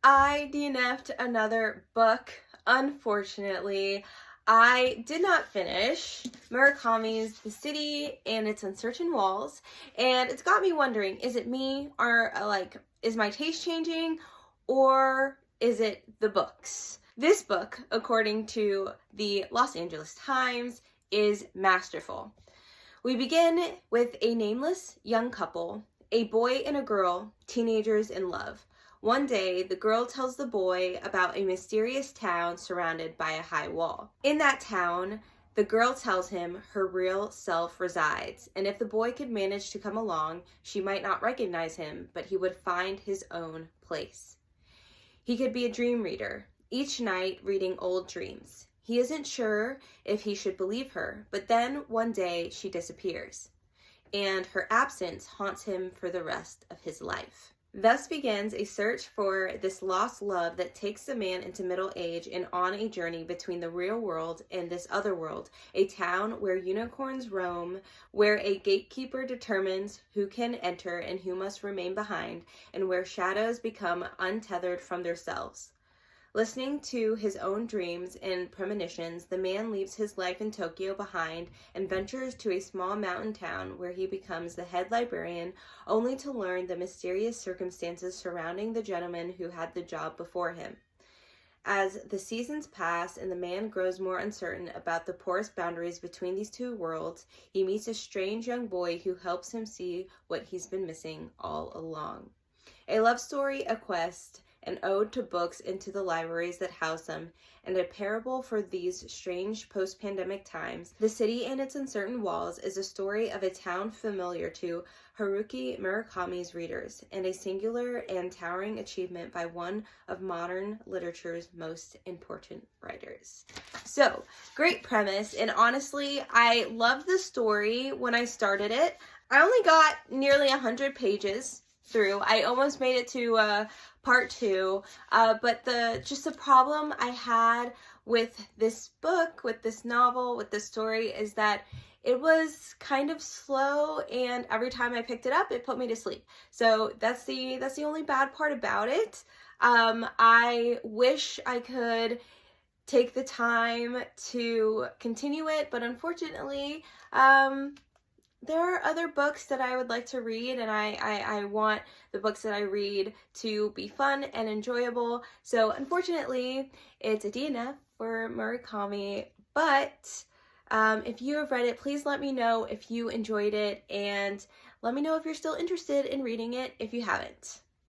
I DNF'd another book, unfortunately. I did not finish Murakami's The City and Its Uncertain Walls, and it's got me wondering, is it me, or is my taste changing, or is it the books? This book, according to the Los Angeles Times, is masterful. We begin with a nameless young couple, a boy and a girl, teenagers in love. One day, the girl tells the boy about a mysterious town surrounded by a high wall. In that town, the girl tells him her real self resides, and if the boy could manage to come along, she might not recognize him, but he would find his own place. He could be a dream reader, each night reading old dreams. He isn't sure if he should believe her, but then one day she disappears, and her absence haunts him for the rest of his life. Thus begins a search for this lost love that takes the man into middle age and on a journey between the real world and this other world, a town where unicorns roam, where a gatekeeper determines who can enter and who must remain behind, and where shadows become untethered from themselves. Listening to his own dreams and premonitions, the man leaves his life in Tokyo behind and ventures to a small mountain town where he becomes the head librarian, only to learn the mysterious circumstances surrounding the gentleman who had the job before him. As the seasons pass and the man grows more uncertain about the porous boundaries between these two worlds, he meets a strange young boy who helps him see what he's been missing all along. A love story, a quest, an ode to books and to the libraries that house them, and a parable for these strange post-pandemic times. The City and Its Uncertain Walls is a story of a town familiar to Haruki Murakami's readers, and a singular and towering achievement by one of modern literature's most important writers. So, great premise, and honestly, I loved the story when I started it. I only got nearly 100 pages through. I almost made it to part 2, but the problem I had with this book, with this novel, with this story is that it was kind of slow, and every time I picked it up, it put me to sleep. So that's the only bad part about it. I wish I could take the time to continue it, but unfortunately, there are other books that I would like to read, and I want the books that I read to be fun and enjoyable. So unfortunately, it's a DNF for Murakami, but if you have read it, please let me know if you enjoyed it, and let me know if you're still interested in reading it if you haven't.